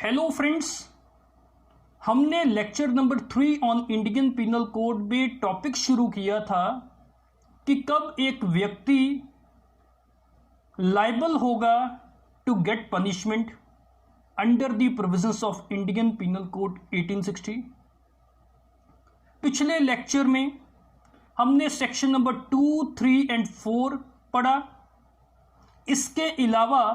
Hello friends, हमने lecture number 3 on Indian penal code में topic शुरू किया था कि कब एक व्यक्ति लायबल होगा to get punishment under the provisions of Indian penal code 1860। पिछले लेक्चर में हमने सेक्शन नंबर 2, 3 एंड 4 पढ़ा। इसके अलावा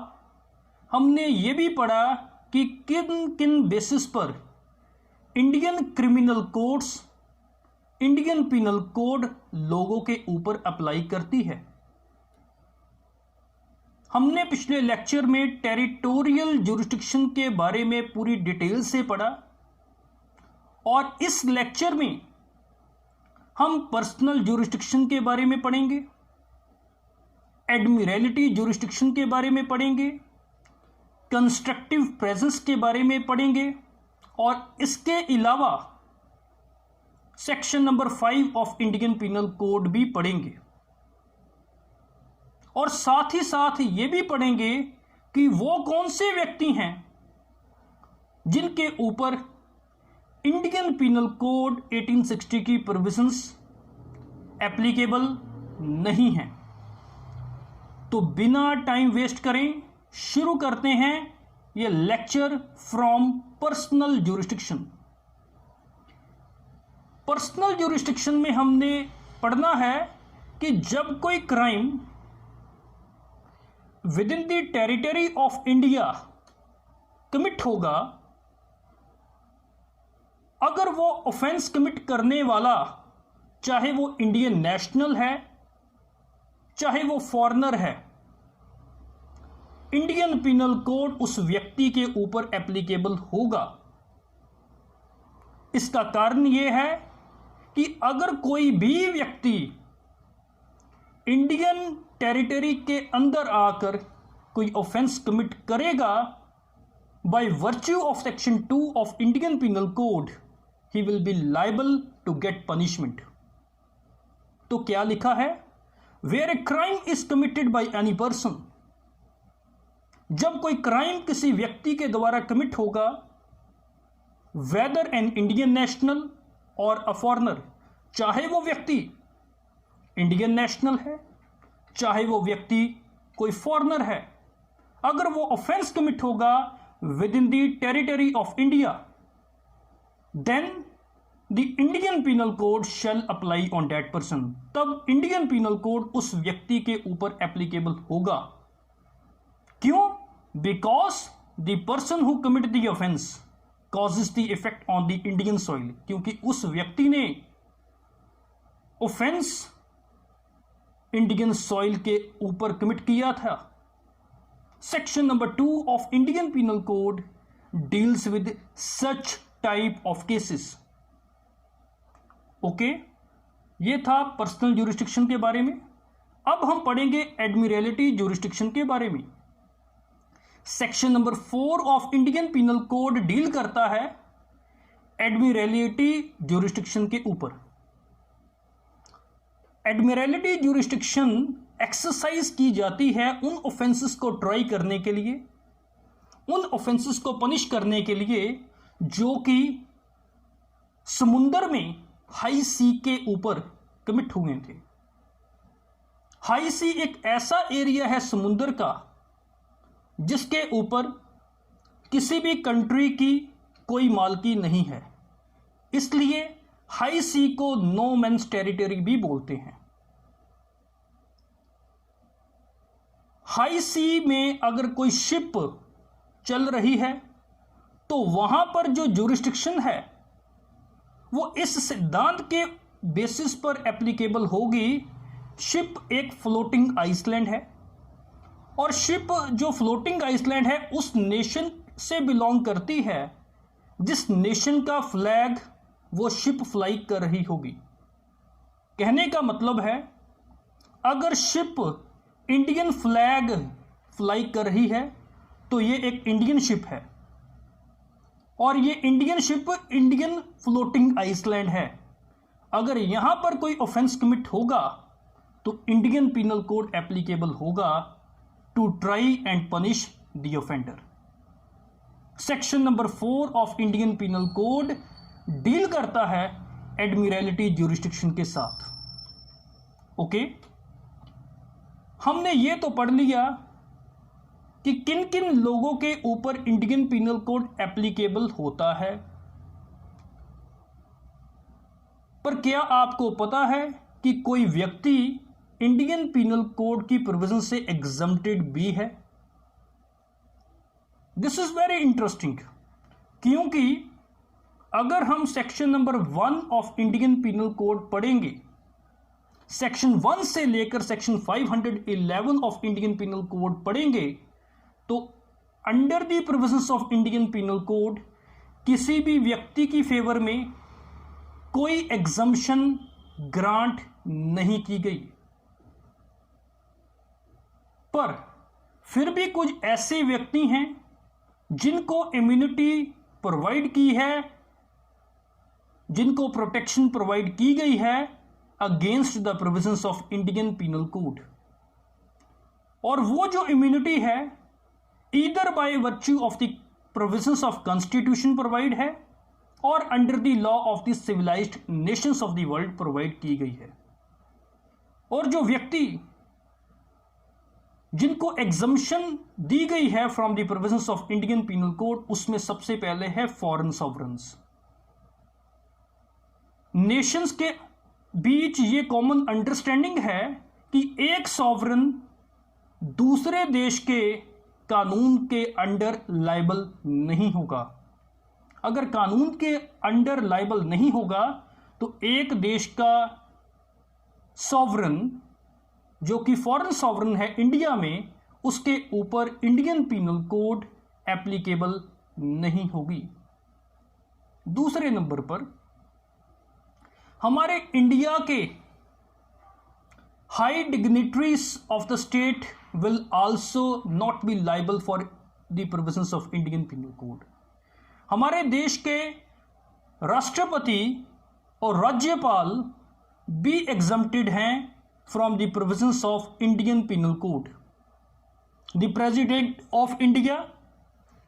हमने ये भी पढ़ा कि किन किन बेसिस पर Indian criminal codes Indian penal code लोगों के ऊपर अप्लाई करती है। हमने पिछले लेक्चर में टेरिटोरियल जुरिस्डिक्शन के बारे में पूरी डिटेल से पढ़ा और इस लेक्चर में हम पर्सनल जुरिस्डिक्शन के बारे में पढ़ेंगे, एडमिरलिटी जुरिस्डिक्शन के बारे में पढ़ेंगे, कंस्ट्रक्टिव प्रेजेंस के बारे में पढ़ेंगे और इसके अलावा section number 5 of Indian penal code भी पढ़ेंगे और साथ ही साथ ये भी पढ़ेंगे कि वो कौन से व्यक्ति हैं जिनके ऊपर इंडियन पिनल कोड 1860 की प्रोविजंस एप्लीकेबल नहीं है। तो बिना टाइम वेस्ट करें शुरू करते हैं ये lecture from personal jurisdiction. Personal jurisdiction में हमने पढ़ना है कि जब कोई crime with in the territory of India commit होगा, अगर वो ऑफेंस कमिट करने वाला चाहे वो इंडियन नेशनल है चाहे वो फॉरेनर है, इंडियन पिनल कोड उस व्यक्ति के ऊपर एप्लीकेबल होगा। इसका कारण यह है कि अगर कोई भी व्यक्ति इंडियन टेरिटरी के अंदर आकर कोई ऑफेंस कमिट करेगा, by virtue of section 2 of Indian penal code he will be liable to get punishment. तो क्या लिखा है? Where a crime is committed by any person, जब कोई क्राइम किसी व्यक्ति के द्वारा कमिट होगा, वेदर एन इंडियन नेशनल और अ फॉरेनर, चाहे वो व्यक्ति इंडियन नेशनल है चाहे वो व्यक्ति कोई फॉरेनर है, अगर वो ऑफेंस कमिट होगा within the territory of India, then the Indian penal code shall apply on that person. तब इंडियन पिनल कोड उस व्यक्ति के ऊपर एप्लीकेबल होगा। क्यों? Because the person who commit the offence causes the effect on the Indian soil, क्योंकि उस व्यक्ति ने ऑफेंस इंडियन सॉइल के ऊपर कमिट किया था। Section number 2 of Indian penal code deals with such type of cases. Okay, ये था पर्सनल जुरिस्डिक्शन के बारे में। अब हम पढ़ेंगे एडमिरलिटी जुरिस्डिक्शन के बारे में। Section number 4 of Indian penal code deal करता है एडमिरलिटी जुरिस्डिक्शन के ऊपर। एडमिरलिटी जुरिस्डिक्शन एक्सरसाइज की जाती है उन ऑफेंसेस को ट्राई करने के लिए, उन ऑफेंसेस को पनिश करने के लिए जो कि समुंदर में हाई सी के ऊपर कमिट हुए थे। हाई सी एक ऐसा एरिया है समुंदर का जिसके ऊपर किसी भी कंट्री की कोई मालकी नहीं है, इसलिए हाई सी को नो मैन्स टेरिटरी भी बोलते हैं। हाई सी में अगर कोई शिप चल रही है तो वहां पर जो जुरिस्डिक्शन है वो इस सिद्धांत के बेसिस पर एप्लीकेबल होगी। शिप एक फ्लोटिंग आइसलैंड है और शिप जो फ्लोटिंग आइसलैंड है उस नेशन से बिलोंग करती है जिस नेशन का फ्लैग वो शिप फ्लाई कर रही होगी। कहने का मतलब है, अगर शिप इंडियन फ्लैग फ्लाई कर रही है तो ये एक इंडियन शिप है और ये Indian ship Indian floating island है। अगर यहां पर कोई ऑफेंस कमिट होगा तो इंडियन पिनल कोड एप्लीकेबल होगा to try and punish the offender. Section number 4 of Indian penal code deal करता है एडमिरल्टी ज्यूरिस्डिक्शन के साथ। ओके, हमने ये तो पढ़ लिया कि किन किन लोगों के ऊपर इंडियन पिनल कोड एप्लीकेबल होता है, पर क्या आपको पता है कि कोई व्यक्ति इंडियन पिनल कोड की प्रोविजन से एग्जम्प्टेड भी है? दिस इज वेरी इंटरेस्टिंग, क्योंकि अगर हम section number 1 of Indian penal code पढ़ेंगे, सेक्शन 1 से लेकर section 511 of Indian penal code पढ़ेंगे, तो under the provisions of Indian penal code किसी भी व्यक्ति की फेवर में कोई एग्जम्पशन ग्रांट नहीं की गई। पर फिर भी कुछ ऐसे व्यक्ति हैं जिनको इम्यूनिटी प्रोवाइड की है, जिनको प्रोटेक्शन प्रोवाइड की गई है against the provisions of Indian penal code. और वो जो इम्यूनिटी है either by virtue of the provisions of constitution provide है और under the law of the civilised nations of the world provide की गई है। और जो व्यक्ति जिनको एग्जम्पशन दी गई है from the provisions of Indian penal code, उसमें सबसे पहले है फॉरेन सॉवरेन्स। नेशंस के बीच ये कॉमन अंडरस्टैंडिंग है कि एक सॉवरेन दूसरे देश के कानून के अंडर लायबल नहीं होगा। अगर कानून के अंडर लायबल नहीं होगा तो एक देश का सॉवरेन जो कि फॉरेन सॉवरेन है इंडिया में, उसके ऊपर इंडियन पिनल कोड एप्लीकेबल नहीं होगी। दूसरे नंबर पर हमारे इंडिया के high dignitaries of the state will also not be liable for the provisions of Indian Penal Code। हमारे देश के राष्ट्रपति और राज्यपाल भी exempted हैं from the provisions of Indian Penal Code। The President of India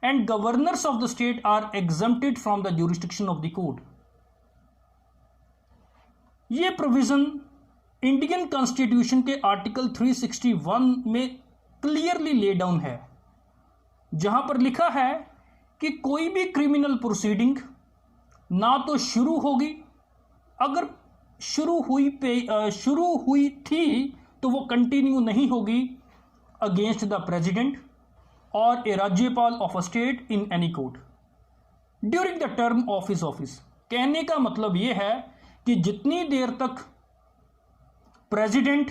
and governors of the state are exempted from the jurisdiction of the code। ये provision Indian constitution के आर्टिकल 361 में क्लियरली ले डाउन है, जहां पर लिखा है कि कोई भी क्रिमिनल प्रोसीडिंग ना तो शुरू होगी, अगर शुरू हुई थी तो वो कंटिन्यू नहीं होगी अगेंस्ट द प्रेसिडेंट और ए राज्यपाल of a state in any court during the term of his office. कहने का मतलब ये है कि जितनी देर तक प्रेसिडेंट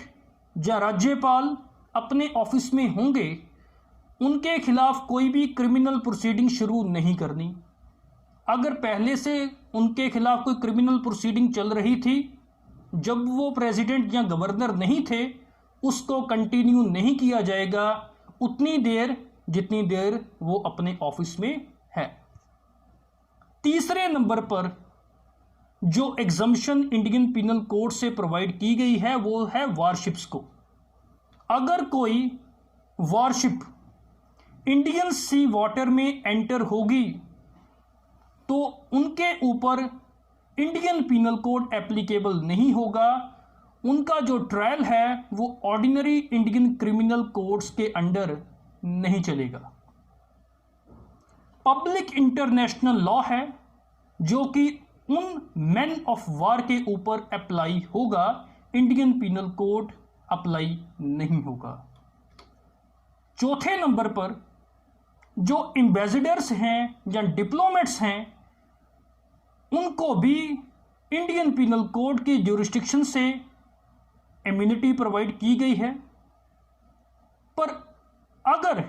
या राज्यपाल अपने ऑफिस में होंगे, उनके खिलाफ कोई भी क्रिमिनल प्रोसीडिंग शुरू नहीं करनी। अगर पहले से उनके खिलाफ कोई क्रिमिनल प्रोसीडिंग चल रही थी जब वो प्रेसिडेंट या गवर्नर नहीं थे, उसको कंटिन्यू नहीं किया जाएगा उतनी देर जितनी देर वो अपने ऑफिस में है। तीसरे नंबर पर जो एग्जम्पशन इंडियन पिनल कोड से प्रोवाइड की गई है वो है वारशिप्स को। अगर कोई वारशिप इंडियन सी वाटर में एंटर होगी तो उनके ऊपर इंडियन पिनल कोड एप्लीकेबल नहीं होगा। उनका जो ट्रायल है वो ऑर्डिनरी इंडियन क्रिमिनल कोड्स के अंडर नहीं चलेगा। पब्लिक इंटरनेशनल लॉ है जो कि उन मैन ऑफ वार के ऊपर अप्लाई होगा, इंडियन पिनल कोड अप्लाई नहीं होगा। चौथे नंबर पर जो एम्बेसडर्स हैं या डिप्लोमेट्स हैं, उनको भी इंडियन पिनल कोड की ज्यूरिस्डिक्शन से इम्यूनिटी प्रोवाइड की गई है। पर अगर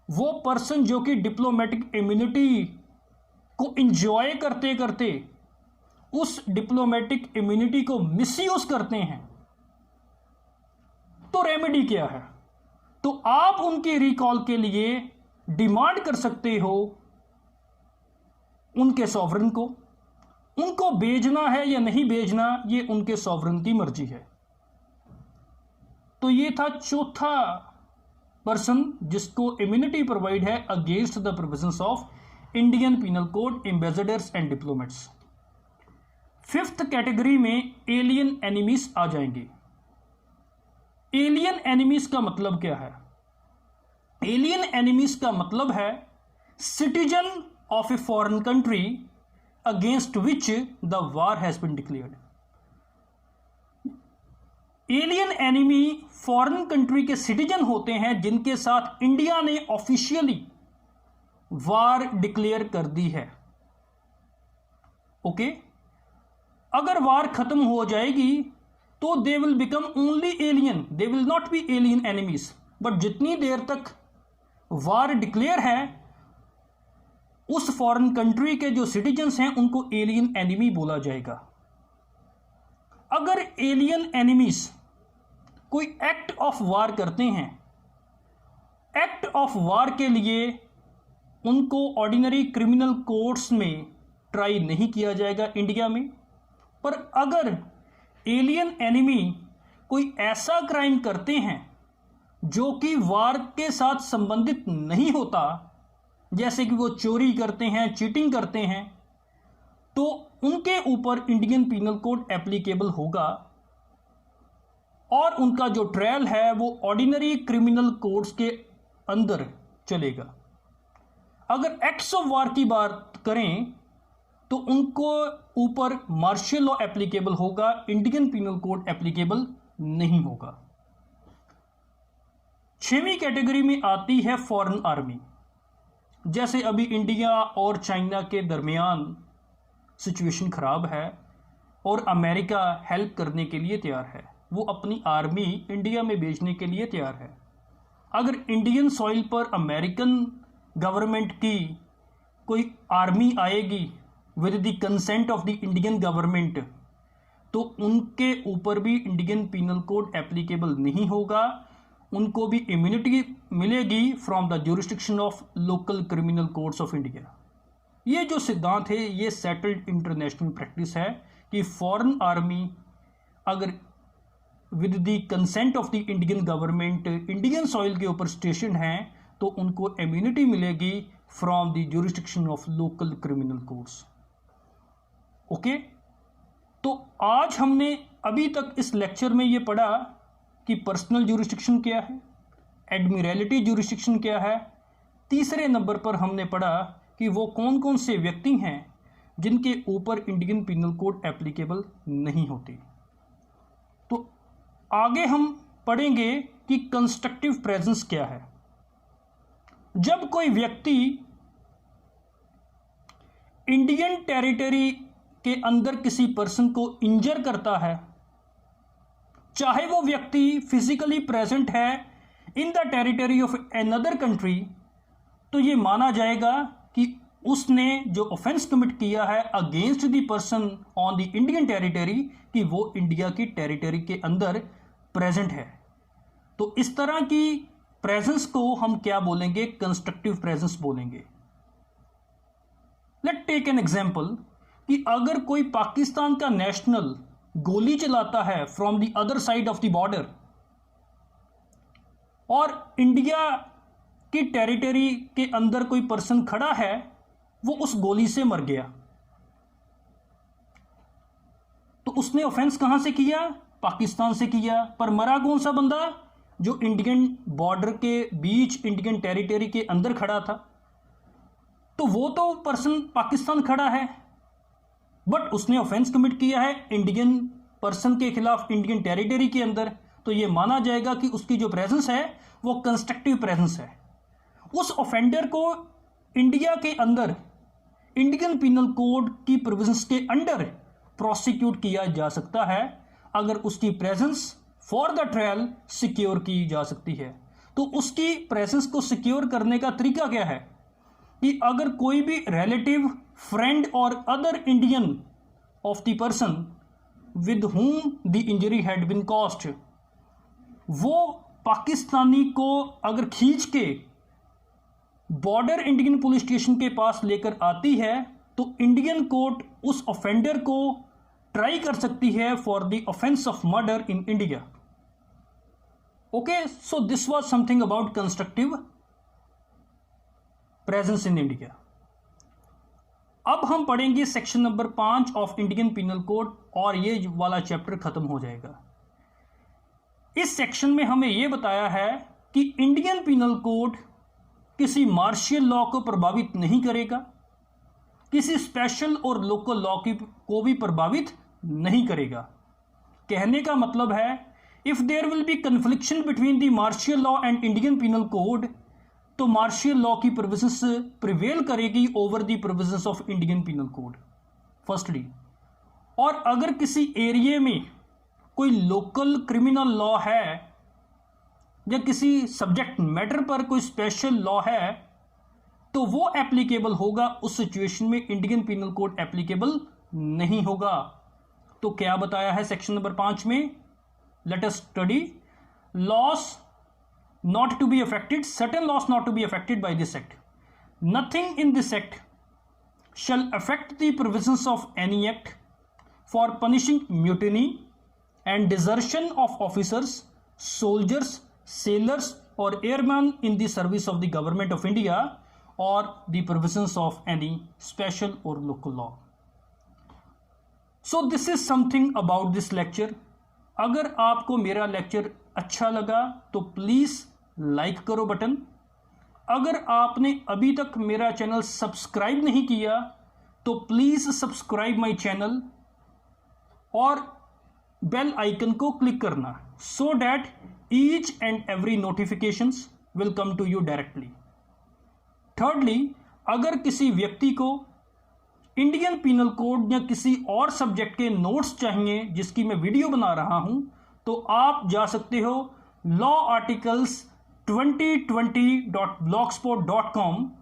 वो पर्सन जो कि डिप्लोमेटिक इम्यूनिटी को इंजॉय करते करते उस डिप्लोमेटिक इम्यूनिटी को मिसयूज करते हैं, तो रेमेडी क्या है? तो आप उनके रिकॉल के लिए डिमांड कर सकते हो उनके सॉवरेन को। उनको भेजना है या नहीं भेजना, ये उनके सॉवरेन की मर्जी है। तो ये था चौथा पर्सन जिसको इम्यूनिटी प्रोवाइड है against the provisions of Indian penal code, ambassadors and diplomats. Fifth category में एलियन एनिमीज आ जाएंगे। एलियन एनिमीज का मतलब क्या है? एलियन एनिमीज का मतलब है citizen of a foreign country against which the war has been declared. Alien enemy foreign country के सिटीजन होते हैं जिनके साथ इंडिया ने ऑफिशियली वार डिक्लेयर कर दी है। ओके, अगर वार खत्म हो जाएगी तो they will become only alien, they will not be alien enemies. But जितनी देर तक वार डिक्लेयर है उस फॉरेन कंट्री के जो सिटीजन्स हैं उनको एलियन एनिमी बोला जाएगा। अगर एलियन एनिमीज कोई एक्ट ऑफ वार करते हैं, एक्ट ऑफ वार के लिए उनको ऑर्डिनरी क्रिमिनल कोर्ट्स में ट्राई नहीं किया जाएगा इंडिया में। पर अगर एलियन एनिमी कोई ऐसा क्राइम करते हैं जो कि वार के साथ संबंधित नहीं होता, जैसे कि वो चोरी करते हैं, चीटिंग करते हैं, तो उनके ऊपर इंडियन पीनल कोड एप्लीकेबल होगा और उनका जो ट्रायल है वो ऑर्डिनरी क्रिमिनल कोड्स के अंदर चलेगा। अगर एक्ट्स ऑफ वार की बात करें तो उनको ऊपर मार्शल लॉ एप्लीकेबल होगा, इंडियन पीनल कोड एप्लीकेबल नहीं होगा। छठवीं कैटेगरी में आती है फॉरेन आर्मी। जैसे अभी इंडिया और चाइना के दरमियान सिचुएशन खराब है और अमेरिका हेल्प करने के लिए तैयार है, वो अपनी आर्मी इंडिया में भेजने के लिए तैयार है। अगर इंडियन सॉइल पर अमेरिकन गवर्नमेंट की कोई आर्मी आएगी with the consent of the Indian government, तो उनके ऊपर भी इंडियन पीनल कोड एप्लीकेबल नहीं होगा, उनको भी इम्यूनिटी मिलेगी from the jurisdiction of local criminal courts of India. ये जो सिद्धांत है ये सेटल्ड इंटरनेशनल प्रैक्टिस है कि फॉरेन आर्मी अगर with the consent of the Indian government Indian soil के ऊपर स्टेशन है तो उनको इम्यूनिटी मिलेगी from the jurisdiction of local criminal courts. Okay, तो आज हमने अभी तक इस लेक्चर में ये पढ़ा कि पर्सनल ज्यूरिस्डिक्शन क्या है, एडमिरलिटी ज्यूरिस्डिक्शन क्या है। तीसरे नंबर पर हमने पढ़ा कि वो कौन कौन से व्यक्ति हैं जिनके ऊपर इंडियन पीनल कोड एप्लीकेबल नहीं होती। तो आगे हम पढ़ेंगे कि कंस्ट्रक्टिव प्रेजेंस क्या है। जब कोई व्यक्ति इंडियन टेरिटरी के अंदर किसी पर्सन को इंजर करता है, चाहे वो व्यक्ति फिजिकली प्रेजेंट है इन the territory of another country, तो ये माना जाएगा कि उसने जो ऑफेंस कमिट किया है against the person on the Indian territory कि वो इंडिया की टेरिटरी के अंदर प्रेजेंट है। तो इस तरह की प्रेजेंस को हम क्या बोलेंगे? कंस्ट्रक्टिव प्रेजेंस बोलेंगे। लेट टेक एन एग्जांपल कि अगर कोई पाकिस्तान का नेशनल गोली चलाता है from the other side of the border और इंडिया की टेरिटरी के अंदर कोई पर्सन खड़ा है, वो उस गोली से मर गया, तो उसने ऑफेंस कहां से किया? पाकिस्तान से किया। पर मरा कौन सा बंदा? जो इंडियन बॉर्डर के बीच इंडियन टेरिटरी के अंदर खड़ा था। तो वो तो पर्सन पाकिस्तान खड़ा है बट उसने ऑफेंस कमिट किया है इंडियन पर्सन के खिलाफ इंडियन टेरिटरी के अंदर, तो ये माना जाएगा कि उसकी जो प्रेजेंस है वो कंस्ट्रक्टिव प्रेजेंस है। उस ऑफेंडर को इंडिया के अंदर इंडियन पीनल कोड की प्रोविजंस के अंडर प्रोसिक्यूट किया जा सकता है अगर उसकी presence for the trial secure की जा सकती है। तो उसकी प्रेजेंस को सिक्योर करने का तरीका क्या है कि अगर कोई भी रिलेटिव, फ्रेंड और other Indian of the person with whom the injury had been caused, वो पाकिस्तानी को अगर खींच के बॉर्डर इंडियन पुलिस स्टेशन के पास लेकर आती है तो इंडियन कोर्ट उस ऑफेंडर को ट्राई कर सकती है for the offence of murder in India. Okay, so this was something about constructive presence in India. अब हम पढ़ेंगे section number 5 of Indian penal code और ये वाला चैप्टर खत्म हो जाएगा। इस सेक्शन में हमें यह बताया है कि इंडियन पिनल कोड किसी मार्शियल लॉ को प्रभावित नहीं करेगा, किसी स्पेशल और लोकल लॉ को भी प्रभावित नहीं करेगा। कहने का मतलब है if there will be confliction between the martial law and Indian penal code, तो मार्शियल लॉ की प्रोविजंस प्रिवेल करेगी over the provisions of Indian penal code firstly. और अगर किसी एरिया में कोई लोकल क्रिमिनल लॉ है या किसी सब्जेक्ट मैटर पर कोई स्पेशल लॉ है, तो वो एप्लीकेबल होगा। उस सिचुएशन में इंडियन पिनल कोड एप्लीकेबल नहीं होगा। तो क्या बताया है सेक्शन नंबर 5 में? Let us study loss not to be affected, certain laws not to be affected by this act. Nothing in this act shall affect the provisions of any act for punishing mutiny and desertion of officers, soldiers, sailors or airmen in the service of the government of India or the provisions of any special or local law. So this is something about this lecture. अगर आपको मेरा lecture अच्छा लगा तो please like करो button. अगर आपने अभी तक मेरा चैनल सब्सक्राइब नहीं किया तो प्लीज़ सब्सक्राइब माय चैनल और बेल आइकन को क्लिक करना so that each and every notifications will come to you directly. Thirdly, अगर किसी व्यक्ति को इंडियन पिनल कोड या किसी और सब्जेक्ट के नोट्स चाहिए जिसकी मैं वीडियो बना रहा हूं, तो आप जा सकते हो lawarticles2020.blogspot.com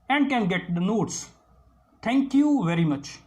and can get the notes. Thank you very much.